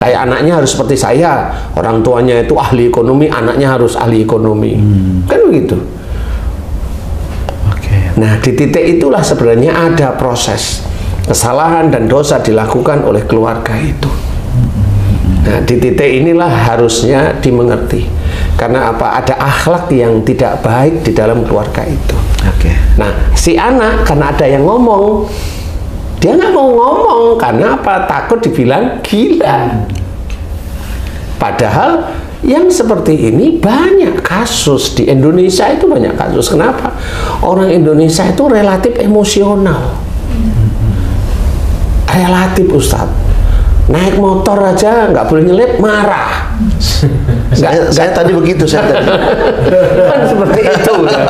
Kayak anaknya harus seperti saya, orang tuanya itu ahli ekonomi, anaknya harus ahli ekonomi. Kan begitu. Nah, di titik itulah sebenarnya ada proses kesalahan dan dosa dilakukan oleh keluarga itu. Nah, di titik inilah harusnya dimengerti. Karena apa? Ada akhlak yang tidak baik di dalam keluarga itu. Nah, si anak karena ada yang ngomong, dia nggak mau ngomong karena apa? Takut dibilang gila. Padahal yang seperti ini banyak kasus di Indonesia, itu banyak kasus. Kenapa? Orang Indonesia itu relatif emosional. Relatif, Ustadz. Naik motor aja nggak boleh nyelip, marah. Saya tadi begitu, saya tadi. Kan seperti itu ya.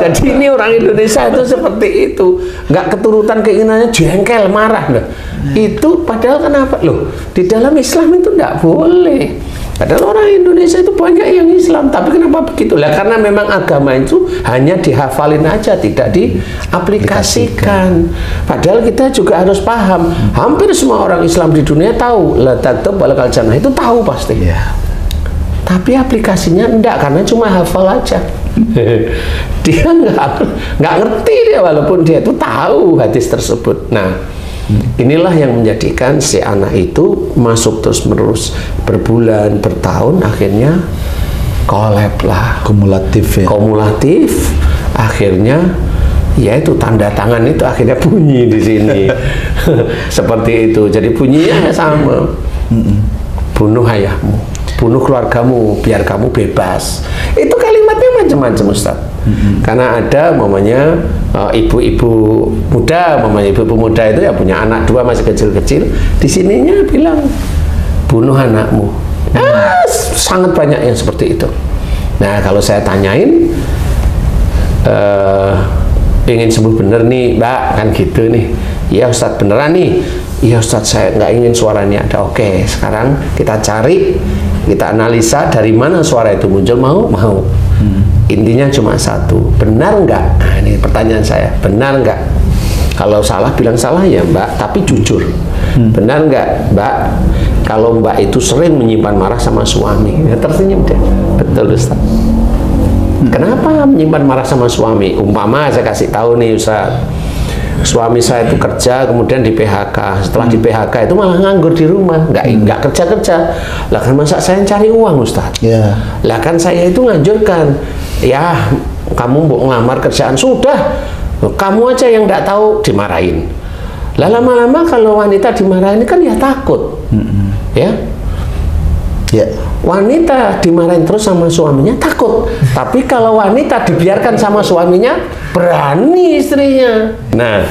Jadi ini orang Indonesia itu seperti itu, nggak keturutan keinginannya, jengkel, marah. Nah, itu padahal kenapa? Loh, di dalam Islam itu nggak boleh. Padahal orang Indonesia itu banyak yang Islam, tapi kenapa begitu? Lah karena memang agama itu hanya dihafalin aja, tidak diaplikasikan. Padahal kita juga harus paham. Hampir semua orang Islam di dunia tahu la taktub walakal jannah, itu tahu pasti. Tapi aplikasinya enggak, karena cuma hafal aja. Dia nggak ngerti dia, walaupun dia itu tahu hadis tersebut. Nah, inilah yang menjadikan si anak itu masuk terus-menerus berbulan, bertahun, akhirnya kolab lah. Kumulatif ya. Kumulatif, akhirnya ya itu tanda tangan itu akhirnya bunyi di sini. Seperti itu. Jadi bunyinya sama. Bunuh ayahmu, bunuh keluargamu, biar kamu bebas. Itu kalimatnya macam-macam, Ustaz. Karena ada mamanya ibu-ibu muda, mamanya ibu-ibu muda itu ya punya anak dua masih kecil-kecil. Di sininya bilang bunuh anakmu. Sangat banyak yang seperti itu. Nah, kalau saya tanyain, ingin sembuh bener nih, Mbak, kan gitu nih. Iya Ustadz, beneran nih. Iya Ustadz, saya nggak ingin suaranya ada. Oke, sekarang kita cari, kita analisa dari mana suara itu muncul. Mau. Intinya cuma satu, benar nggak? Nah, ini pertanyaan saya, benar nggak? Kalau salah bilang salah ya Mbak, tapi jujur. Benar nggak Mbak? Kalau Mbak itu sering menyimpan marah sama suami, ya tersenyum deh. Betul Ustaz. Kenapa menyimpan marah sama suami? Umpama saya kasih tahu nih Ustaz, suami saya itu kerja kemudian di PHK. Setelah di PHK itu malah nganggur di rumah, nggak kerja. Lah kan masa saya cari uang Ustaz? Lah kan saya itu nganjurkan, ya kamu mau ngelamar kerjaan sudah, kamu aja yang nggak tahu, dimarahin. Lah lama-lama kalau wanita dimarahin kan ya takut, ya. Wanita dimarahin terus sama suaminya takut, tapi kalau wanita dibiarkan sama suaminya berani istrinya. Nah,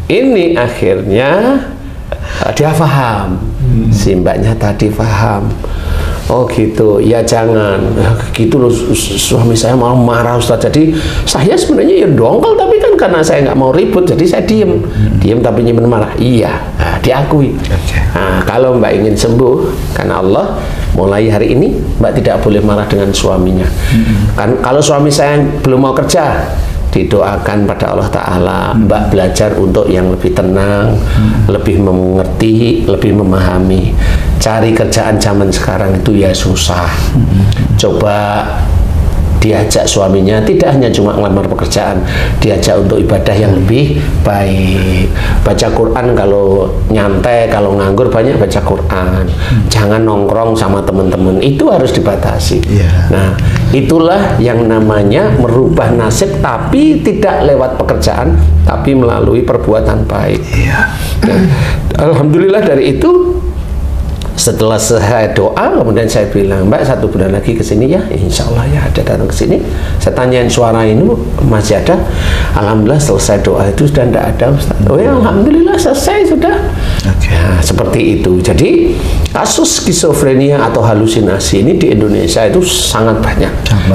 ini akhirnya dia paham, si mbaknya tadi paham. Oh gitu, ya jangan gitu loh, suami saya malah marah Ustaz. Jadi saya sebenarnya ya dongkol, tapi kan karena saya nggak mau ribut, jadi saya diem tapi nyimpen marah. Iya, nah, diakui. Nah, kalau Mbak ingin sembuh karena Allah, mulai hari ini Mbak tidak boleh marah dengan suaminya. Kan kalau suami saya belum mau kerja, didoakan pada Allah Ta'ala, Mbak belajar untuk yang lebih tenang, lebih mengerti, lebih memahami. Cari kerjaan zaman sekarang itu ya susah. Coba diajak suaminya, tidak hanya cuma ngelamar pekerjaan, diajak untuk ibadah yang lebih baik. Baca Quran kalau nyantai, kalau nganggur banyak baca Quran. Jangan nongkrong sama teman-teman, itu harus dibatasi. Nah, itulah yang namanya merubah nasib, tapi tidak lewat pekerjaan, tapi melalui perbuatan baik. Nah, alhamdulillah dari itu, setelah saya doa, kemudian saya bilang, Mbak 1 bulan lagi ke sini ya, insya Allah ya ada datang ke sini. Saya tanyain suara ini masih ada. Alhamdulillah selesai doa itu sudah tidak ada Ustaz. Oh ya alhamdulillah selesai sudah. Nah, seperti itu. Jadi kasus skizofrenia atau halusinasi ini di Indonesia itu sangat banyak.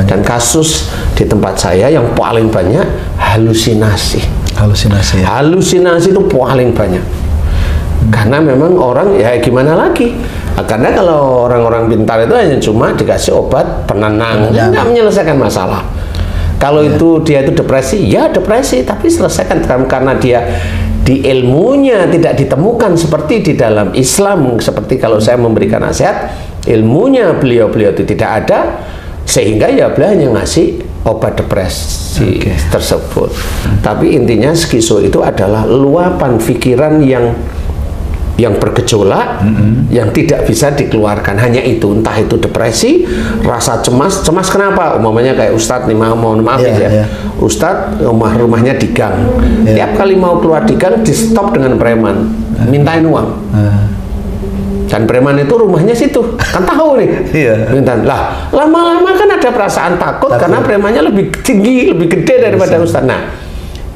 Dan kasus di tempat saya yang paling banyak halusinasi. Halusinasi itu paling banyak. Karena memang orang ya gimana lagi, karena kalau orang-orang pintar itu hanya cuma dikasih obat penenang, nggak menyelesaikan masalah. Kalau itu dia itu depresi, ya depresi, tapi selesaikan karena dia di ilmunya tidak ditemukan seperti di dalam Islam, seperti kalau saya memberikan nasihat, ilmunya beliau-beliau itu tidak ada, sehingga ya beliau hanya ngasih obat depresi tersebut. Tapi intinya skizo itu adalah luapan pikiran yang bergejolak, yang tidak bisa dikeluarkan. Hanya itu, entah itu depresi, rasa cemas kenapa? Umumnya kayak Ustadz nih, mohon maaf ya. Ustadz rumahnya di gang. Tiap kali mau keluar di gang, di stop dengan preman, mintain uang. Dan preman itu rumahnya situ, kan tahu nih. Minta. Lah, lama-lama kan ada perasaan takut karena premannya lebih tinggi, lebih gede daripada Ustadz. Nah,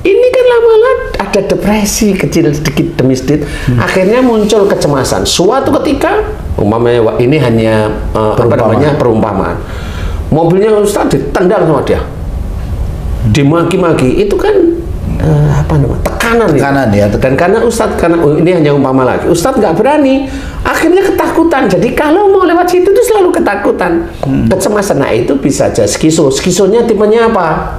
ini kan lama-lama ada depresi kecil sedikit demi sedikit, akhirnya muncul kecemasan. Suatu ketika, umpamanya ini hanya perumpamaan. Mobilnya Ustadz ditendang sama dia, dimaki-maki, itu kan tekanan ya. Dan karena Ustadz, ini hanya umpama lagi, Ustadz nggak berani, akhirnya ketakutan. Jadi kalau mau lewat situ itu selalu ketakutan, kecemasan. Nah, itu bisa aja skizo. Skizonya tipenya apa?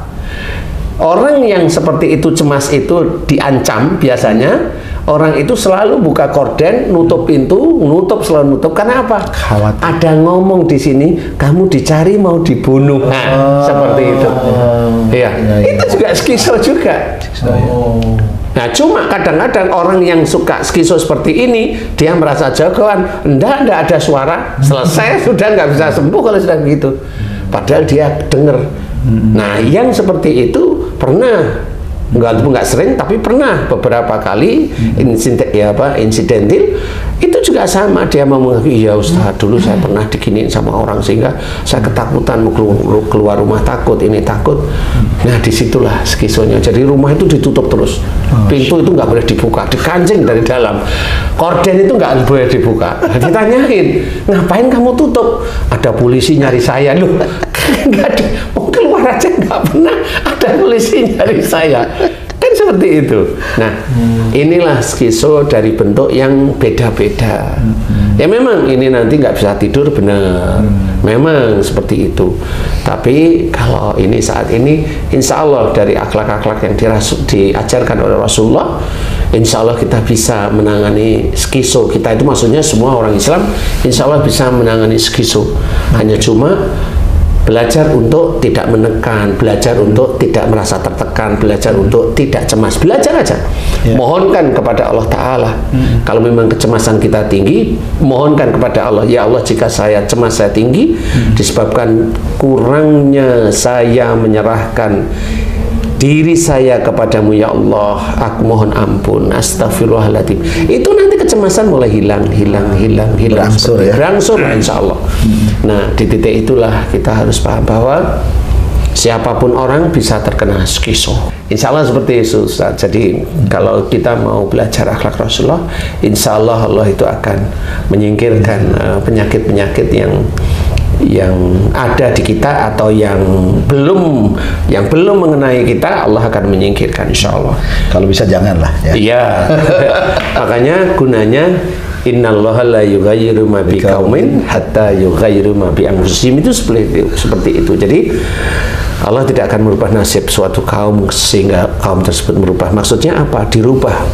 Orang yang seperti itu, cemas itu diancam, biasanya orang itu selalu buka korden, nutup pintu, selalu nutup. Karena apa? Khawatir. Ada ngomong di sini, kamu dicari mau dibunuh. Nah, seperti itu. Itu juga skizo juga. Nah, cuma kadang-kadang orang yang suka skizo seperti ini, dia merasa jagoan. Enggak ada suara, selesai, sudah nggak bisa sembuh kalau sudah begitu. Padahal dia dengar. Nah, yang seperti itu pernah, nggak sering, tapi pernah beberapa kali insidentil, itu juga sama. Dia mau mengakui, ya Ustaz, dulu saya pernah diginiin sama orang sehingga saya ketakutan mau keluar rumah, takut ini takut. Nah, disitulah skizonya. Jadi rumah itu ditutup terus, pintu itu nggak boleh dibuka, dikancing dari dalam, korden itu nggak boleh dibuka. Ditanyain, ngapain kamu tutup? Ada polisi nyari saya. Loh, nggak ada, mau keluar aja nggak pernah ada polisi nyari saya. Kan seperti itu. Nah, inilah skizo dari bentuk yang beda-beda. Ya memang ini nanti nggak bisa tidur, benar. Memang seperti itu. Tapi kalau ini saat ini, insya Allah dari akhlak-akhlak yang diajarkan oleh Rasulullah, insya Allah kita bisa menangani skizo. Kita itu maksudnya semua orang Islam, insya Allah bisa menangani skizo. Hanya cuma belajar untuk tidak menekan, belajar untuk tidak merasa tertekan, belajar untuk tidak cemas, belajar aja. Mohonkan kepada Allah Ta'ala. Kalau memang kecemasan kita tinggi, mohonkan kepada Allah, ya Allah, jika saya cemas saya tinggi, disebabkan kurangnya saya menyerahkan diri saya kepadamu, ya Allah, aku mohon ampun, astagfirullahaladzim. Itu nanti kecemasan mulai hilang, berangsur ya, berangsur insya Allah. Nah, di titik itulah kita harus paham bahwa siapapun orang bisa terkena skizo. Insya Allah seperti itu, Ustaz. Jadi kalau kita mau belajar akhlak Rasulullah, insya Allah Allah itu akan menyingkirkan penyakit-penyakit yang ada di kita atau yang belum mengenai kita. Allah akan menyingkirkan insya Allah. Kalau bisa janganlah ya. Iya. Makanya gunanya innallaha la yughayyiru ma biqaumin hatta yughayyiru ma bi anfusihim, itu seperti itu. Jadi Allah tidak akan merubah nasib suatu kaum sehingga kaum tersebut merubah. Maksudnya apa? Dirubah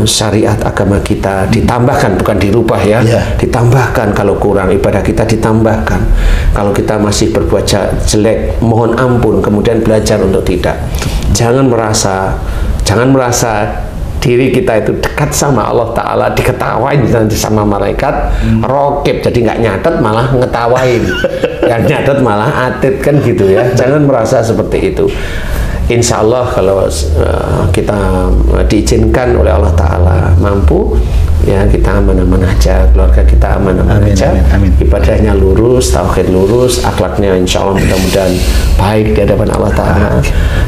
syariat agama kita, ditambahkan, bukan dirubah ya, ditambahkan. Kalau kurang ibadah kita ditambahkan. Kalau kita masih berbuat jelek, mohon ampun, kemudian belajar untuk tidak. Jangan merasa diri kita itu dekat sama Allah Ta'ala, diketawain nanti sama malaikat, rokib, jadi nggak nyatet malah ngetawain, yang nyatet malah atit, kan gitu ya. Jangan merasa seperti itu. Insya Allah kalau kita diizinkan oleh Allah Ta'ala mampu, ya kita aman-aman aja, keluarga kita aman-aman aja, ibadahnya lurus, tauhid lurus, akhlaknya insya Allah mudah-mudahan baik di hadapan Allah Ta'ala.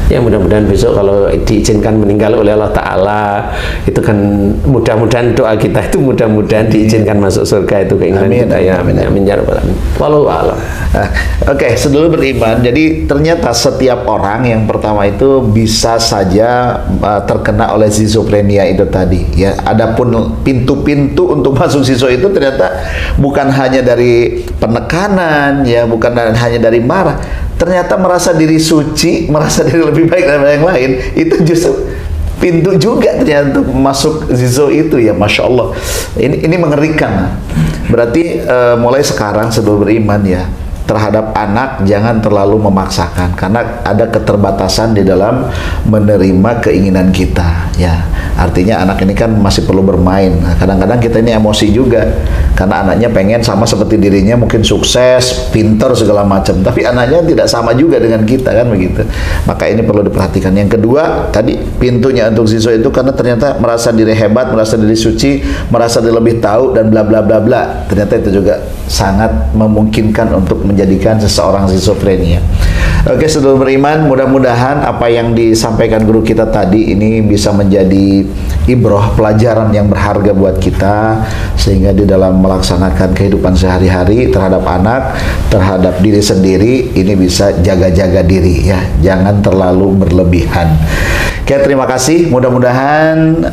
Ya mudah-mudahan besok kalau diizinkan meninggal oleh Allah Ta'ala, itu kan mudah-mudahan doa kita itu mudah-mudahan diizinkan masuk surga, itu keinginan kita ya. Amin ya rabbal alamin. Wallahu a'lam. Oke, sedulur beriman, jadi ternyata setiap orang yang pertama itu bisa saja terkena oleh schizophrenia itu tadi ya. Adapun pintu-pintu untuk masuk skizo itu ternyata bukan hanya dari penekanan ya, bukan hanya dari marah. Ternyata merasa diri suci, merasa diri lebih baik daripada yang lain, itu justru pintu juga ternyata untuk masuk zizo itu ya, Masya Allah. Ini mengerikan. Berarti mulai sekarang sebelum beriman ya, terhadap anak jangan terlalu memaksakan, karena ada keterbatasan di dalam menerima keinginan kita ya. Artinya anak ini kan masih perlu bermain. Nah, kadang-kadang kita ini emosi juga karena anaknya pengen sama seperti dirinya, mungkin sukses, pinter segala macam, tapi anaknya tidak sama juga dengan kita kan begitu. Maka ini perlu diperhatikan. Yang kedua tadi, pintunya untuk zizo itu karena ternyata merasa diri hebat, merasa diri suci, merasa diri lebih tahu dan bla bla bla bla. Ternyata itu juga sangat memungkinkan untuk menjadikan seseorang schizofrenia. Oke, sebelum beriman, mudah-mudahan apa yang disampaikan guru kita tadi ini bisa menjadi ibroh, pelajaran yang berharga buat kita, sehingga di dalam melaksanakan kehidupan sehari-hari terhadap anak, terhadap diri sendiri, ini bisa jaga-jaga diri ya, jangan terlalu berlebihan. Oke, terima kasih. Mudah-mudahan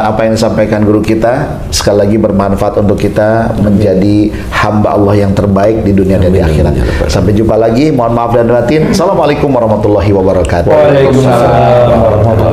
apa yang disampaikan guru kita sekali lagi bermanfaat untuk kita menjadi hamba Allah yang terbaik di dunia dan di akhirat. Sampai jumpa lagi. Mohon maaf dan batin. Assalamualaikum warahmatullahi wabarakatuh. Waalaikumsalam warahmatullahi wabarakatuh.